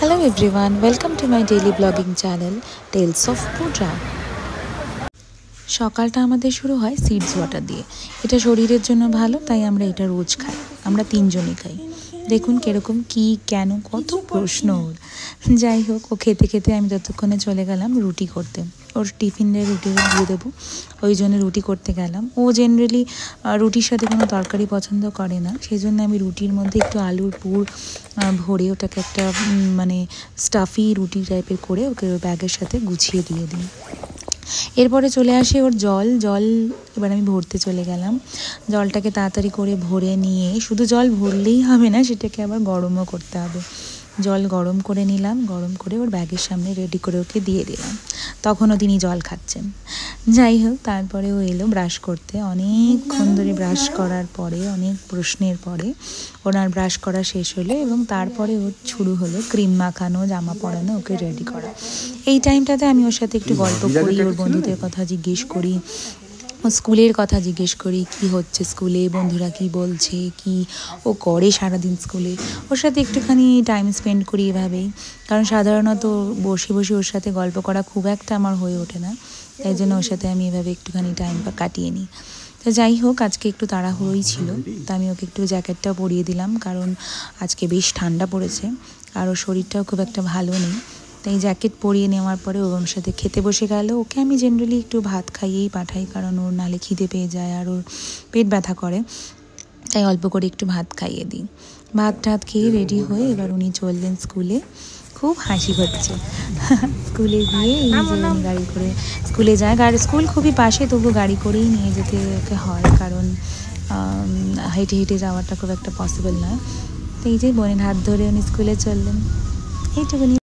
Hello everyone, welcome to my daily blogging channel Tales of Pooja. সকালটা আমাদের শুরু হয় সিডস ওয়াটার দিয়ে। এটা শরীরের জন্য ভালো, তাই আমরা এটা রোজ খাই। আমরা তিনজনই খাই। দেখুন কিরকম কি কেন কত প্রশ্ন ওর। যাই হোক, ও খেতে খেতে আমি ততক্ষণে চলে গেলাম রুটি করতে। ওর টিফিনে রুটি দিয়ে দেবো, ওই জন্য রুটি করতে গেলাম। ও জেনারেলি রুটির সাথে কোনো তরকারি পছন্দ করে না, সেই জন্য আমি রুটির মধ্যে একটু আলুর পুর ভরে ওটাকে একটা মানে স্টাফি রুটি টাইপের করে ওকে ওর ব্যাগের সাথে গুছিয়ে দিয়ে দিই। এরপরে চলে আসে ওর জল এবার আমি ভরতে চলে গেলাম। জলটাকে তাড়াতাড়ি করে ভরে নিয়ে, শুধু জল ভরলেই হবে না, সেটাকে আবার গরমও করতে হবে। জল গরম করে নিলাম, গরম করে ওর ব্যাগের সামনে রেডি করে ওকে দিয়ে দিলাম। তখনও তিনি জল খাচ্ছেন। যাই হোক, তারপরে ও এলো ব্রাশ করতে। অনেকক্ষণ ধরে ব্রাশ করার পরে, অনেক প্রশ্নের পরে ওনার ব্রাশ করা শেষ হলো এবং তারপরে ওর শুরু হলো ক্রিম মাখানো, জামা পরানো, ওকে রেডি করা। এই টাইমটাতে আমি ওর সাথে একটু গল্প করি, ওর বন্ধুদের কথা জিজ্ঞেস করি, স্কুলের কথা জিজ্ঞেস করি, কি হচ্ছে স্কুলে, বন্ধুরা কি বলছে, কি ও করে সারাদিন স্কুলে। ওর সাথে একটুখানি টাইম স্পেন্ড করি এভাবেই, কারণ সাধারণত বসে বসে ওর সাথে গল্প করা খুব একটা আমার হয়ে ওঠে না, তাই জন্য ওর সাথে আমি এভাবে একটুখানি টাইম কাটিয়ে নিই। তো যাই হোক, আজকে একটু তাড়াহুড়োই ছিল, তা আমি ওকে একটু জ্যাকেটটাও পরিয়ে দিলাম, কারণ আজকে বেশ ঠান্ডা পড়েছে আর ওর শরীরটাও খুব একটা ভালো নেই। তাই জ্যাকেট পরিয়ে নেওয়ার পরে ওর সাথে খেতে বসে গেল। ওকে আমি জেনারেলি একটু ভাত খাইয়েই পাঠাই, কারণ ওর নালে খিদে পেয়ে যায় আর ওর পেট ব্যথা করে, তাই অল্প করে একটু ভাত খাইয়ে দিই। ভাত টাত খেয়ে রেডি হয়ে এবার উনি চললেন স্কুলে। খুব হাসি হচ্ছে। স্কুলে গিয়ে এই যে উনি গাড়ি করে স্কুলে যায়। স্কুল খুবই পাশে, তবু গাড়ি করেই নিয়ে যেতে ওকে হয়, কারণ হেঁটে হেঁটে যাওয়াটা খুব একটা পসিবল নয়। তো এই যে বোনের হাত ধরে উনি স্কুলে চললেন, এইটুকুনি।